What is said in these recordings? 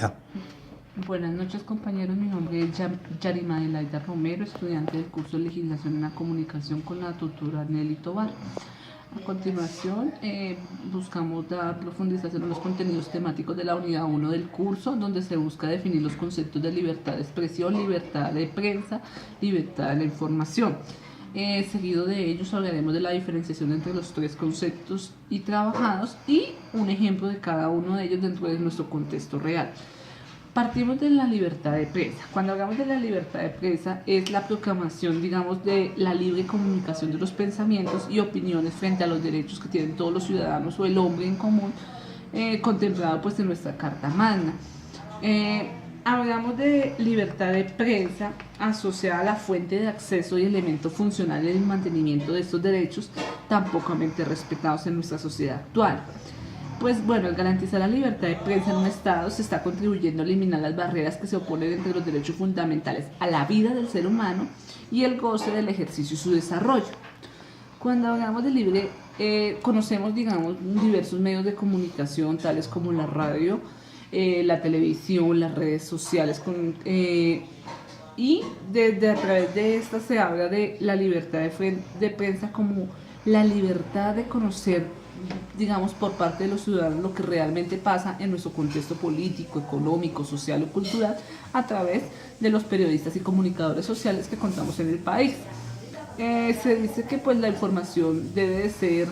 Ya. Buenas noches, compañeros. Mi nombre es Yarima Adelaida Romero, estudiante del curso de Legislación en la Comunicación con la tutora Nelly Tobar. A continuación, buscamos dar profundización a los contenidos temáticos de la unidad 1 del curso, donde se busca definir los conceptos de libertad de expresión, libertad de prensa, libertad de la información. Seguido de ellos hablaremos de la diferenciación entre los tres conceptos y trabajados y un ejemplo de cada uno de ellos dentro de nuestro contexto real. Partimos de la libertad de prensa. Cuando hablamos de la libertad de prensa es la proclamación, digamos, de la libre comunicación de los pensamientos y opiniones frente a los derechos que tienen todos los ciudadanos o el hombre en común, contemplado pues en nuestra Carta Magna. Hablamos de libertad de prensa asociada a la fuente de acceso y elemento funcional en el mantenimiento de estos derechos tan pocamente respetados en nuestra sociedad actual. Pues bueno, al garantizar la libertad de prensa en un Estado se está contribuyendo a eliminar las barreras que se oponen entre los derechos fundamentales a la vida del ser humano y el goce del ejercicio y su desarrollo. Cuando hablamos de libre, conocemos, digamos, diversos medios de comunicación, tales como la radio, la televisión, las redes sociales, y desde a través de estas se habla de la libertad de prensa como la libertad de conocer, digamos, por parte de los ciudadanos lo que realmente pasa en nuestro contexto político, económico, social o cultural a través de los periodistas y comunicadores sociales que contamos en el país. Se dice que pues la información debe de ser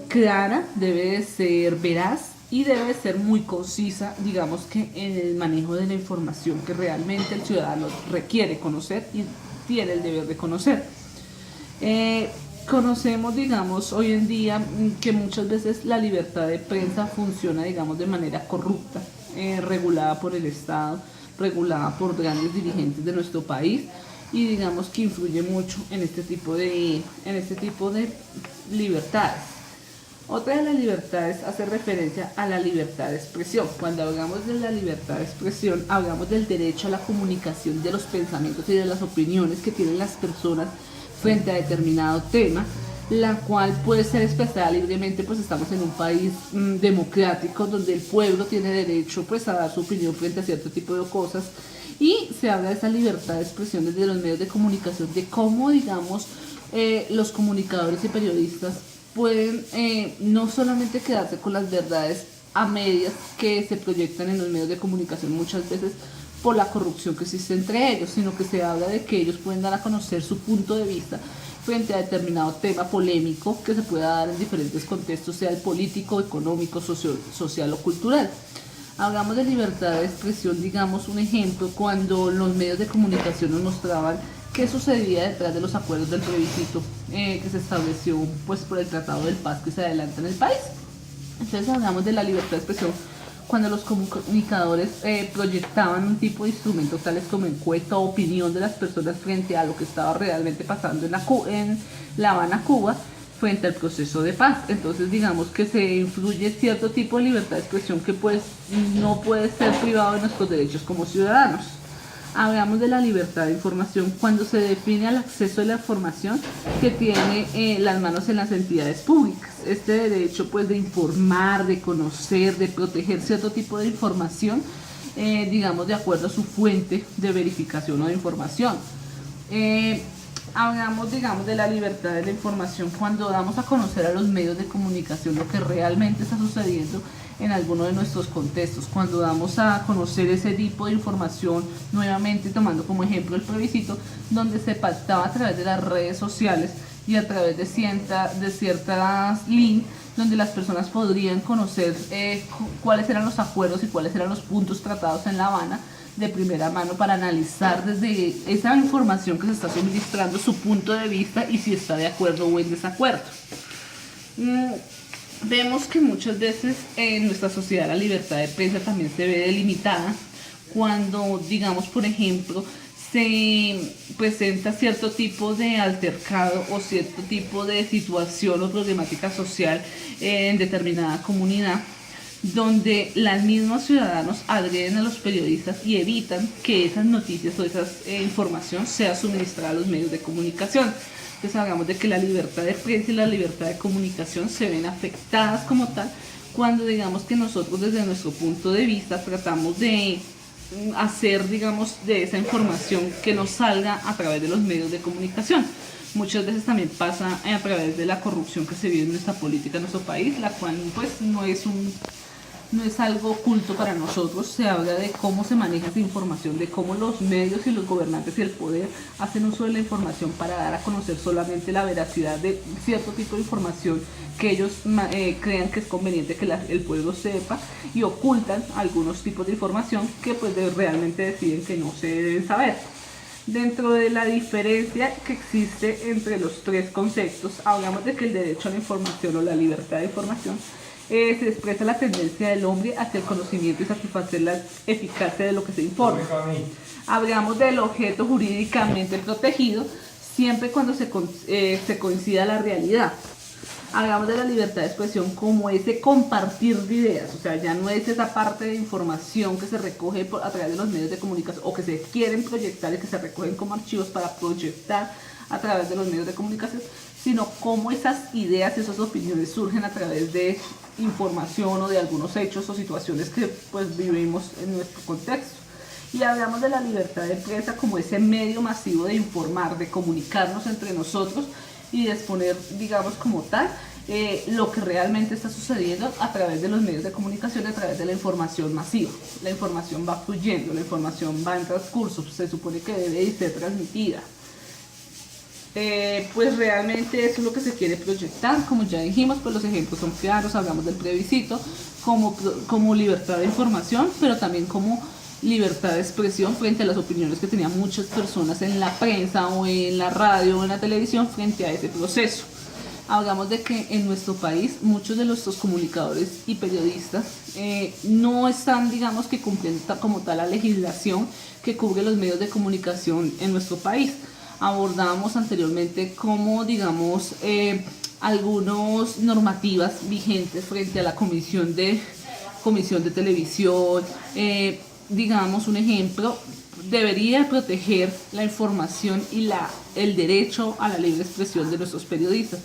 clara, debe de ser veraz y debe de ser muy concisa, digamos que en el manejo de la información que realmente el ciudadano requiere conocer y tiene el deber de conocer. Conocemos, digamos, hoy en día que muchas veces la libertad de prensa funciona, digamos, de manera corrupta, regulada por el Estado, regulada por grandes dirigentes de nuestro país y digamos que influye mucho en este tipo de libertades. Otra de las libertades hace referencia a la libertad de expresión. Cuando hablamos de la libertad de expresión, hablamos del derecho a la comunicación de los pensamientos y de las opiniones que tienen las personas frente a determinado tema, la cual puede ser expresada libremente, pues estamos en un país democrático donde el pueblo tiene derecho pues a dar su opinión frente a cierto tipo de cosas y se habla de esa libertad de expresión desde los medios de comunicación, de cómo, digamos, los comunicadores y periodistas pueden no solamente quedarse con las verdades a medias que se proyectan en los medios de comunicación muchas veces por la corrupción que existe entre ellos, sino que se habla de que ellos pueden dar a conocer su punto de vista frente a determinado tema polémico que se pueda dar en diferentes contextos, sea el político, económico, social o cultural. Hablamos de libertad de expresión, digamos un ejemplo, cuando los medios de comunicación nos mostraban qué sucedía detrás de los acuerdos del plebiscito que se estableció pues por el Tratado de Paz que se adelanta en el país. Entonces hablamos de la libertad de expresión cuando los comunicadores proyectaban un tipo de instrumento tales como encuesta o opinión de las personas frente a lo que estaba realmente pasando en La Habana, Cuba, frente al proceso de paz. Entonces digamos que se influye cierto tipo de libertad de expresión que pues no puede ser privado de nuestros derechos como ciudadanos. Hablamos de la libertad de información cuando se define el acceso a la información que tiene las manos en las entidades públicas. Este derecho pues de informar, de conocer, de proteger cierto tipo de información, digamos de acuerdo a su fuente de verificación o de información. Hablamos, digamos, de la libertad de la información cuando damos a conocer a los medios de comunicación lo que realmente está sucediendo en alguno de nuestros contextos, cuando damos a conocer ese tipo de información, nuevamente tomando como ejemplo el plebiscito, donde se pactaba a través de las redes sociales y a través de ciertas links, donde las personas podrían conocer cuáles eran los acuerdos y cuáles eran los puntos tratados en La Habana de primera mano para analizar desde esa información que se está suministrando su punto de vista y si está de acuerdo o en desacuerdo. Vemos que muchas veces en nuestra sociedad la libertad de prensa también se ve delimitada cuando, digamos, por ejemplo, se presenta cierto tipo de altercado o cierto tipo de situación o problemática social en determinada comunidad, donde los mismos ciudadanos agreden a los periodistas y evitan que esas noticias o esa información sea suministrada a los medios de comunicación. Entonces hablamos de que la libertad de prensa y la libertad de comunicación se ven afectadas como tal cuando digamos que nosotros desde nuestro punto de vista tratamos de hacer, digamos, de esa información que nos salga a través de los medios de comunicación. Muchas veces también pasa a través de la corrupción que se vive en nuestra política, en nuestro país, la cual pues no es algo oculto para nosotros. Se habla de cómo se maneja esa información, de cómo los medios y los gobernantes y el poder hacen uso de la información para dar a conocer solamente la veracidad de cierto tipo de información que ellos crean que es conveniente que el pueblo sepa, y ocultan algunos tipos de información que pues realmente deciden que no se deben saber. Dentro de la diferencia que existe entre los tres conceptos, hablamos de que el derecho a la información o la libertad de información se expresa la tendencia del hombre hacia el conocimiento y satisfacer la eficacia de lo que se informa. Hablamos del objeto jurídicamente protegido siempre cuando se coincida la realidad. Hablamos de la libertad de expresión como ese compartir de ideas, o sea, ya no es esa parte de información que se recoge a través de los medios de comunicación o que se quieren proyectar y que se recogen como archivos para proyectar a través de los medios de comunicación, sino cómo esas ideas, esas opiniones surgen a través de información o de algunos hechos o situaciones que pues vivimos en nuestro contexto. Y hablamos de la libertad de prensa como ese medio masivo de informar, de comunicarnos entre nosotros y de exponer, digamos, como tal, lo que realmente está sucediendo a través de los medios de comunicación, a través de la información masiva. La información va fluyendo, la información va en transcurso, se supone que debe ser transmitida. Pues realmente eso es lo que se quiere proyectar. Como ya dijimos, pues los ejemplos son claros. Hablamos del plebiscito como libertad de información, pero también como libertad de expresión frente a las opiniones que tenían muchas personas en la prensa o en la radio o en la televisión frente a ese proceso. Hablamos de que en nuestro país muchos de nuestros comunicadores y periodistas no están, digamos, que cumpliendo como tal la legislación que cubre los medios de comunicación en nuestro país. Abordábamos anteriormente cómo, digamos, algunas normativas vigentes frente a la comisión de televisión, digamos un ejemplo, debería proteger la información y el derecho a la libre expresión de nuestros periodistas,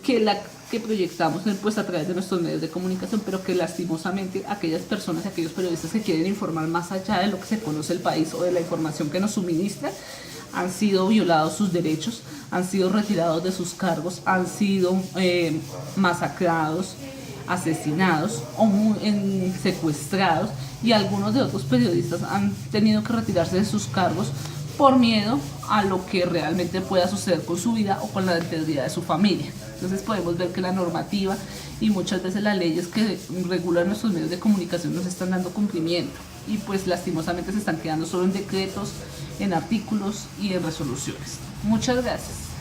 que proyectamos pues a través de nuestros medios de comunicación, pero que lastimosamente aquellas personas, aquellos periodistas que quieren informar más allá de lo que se conoce el país o de la información que nos suministra, han sido violados sus derechos, han sido retirados de sus cargos, han sido masacrados, asesinados o secuestrados, y algunos de otros periodistas han tenido que retirarse de sus cargos por miedo a lo que realmente pueda suceder con su vida o con la integridad de su familia. Entonces podemos ver que la normativa y muchas veces las leyes que regulan nuestros medios de comunicación nos están dando cumplimiento, y pues lastimosamente se están quedando solo en decretos, en artículos y en resoluciones. Muchas gracias.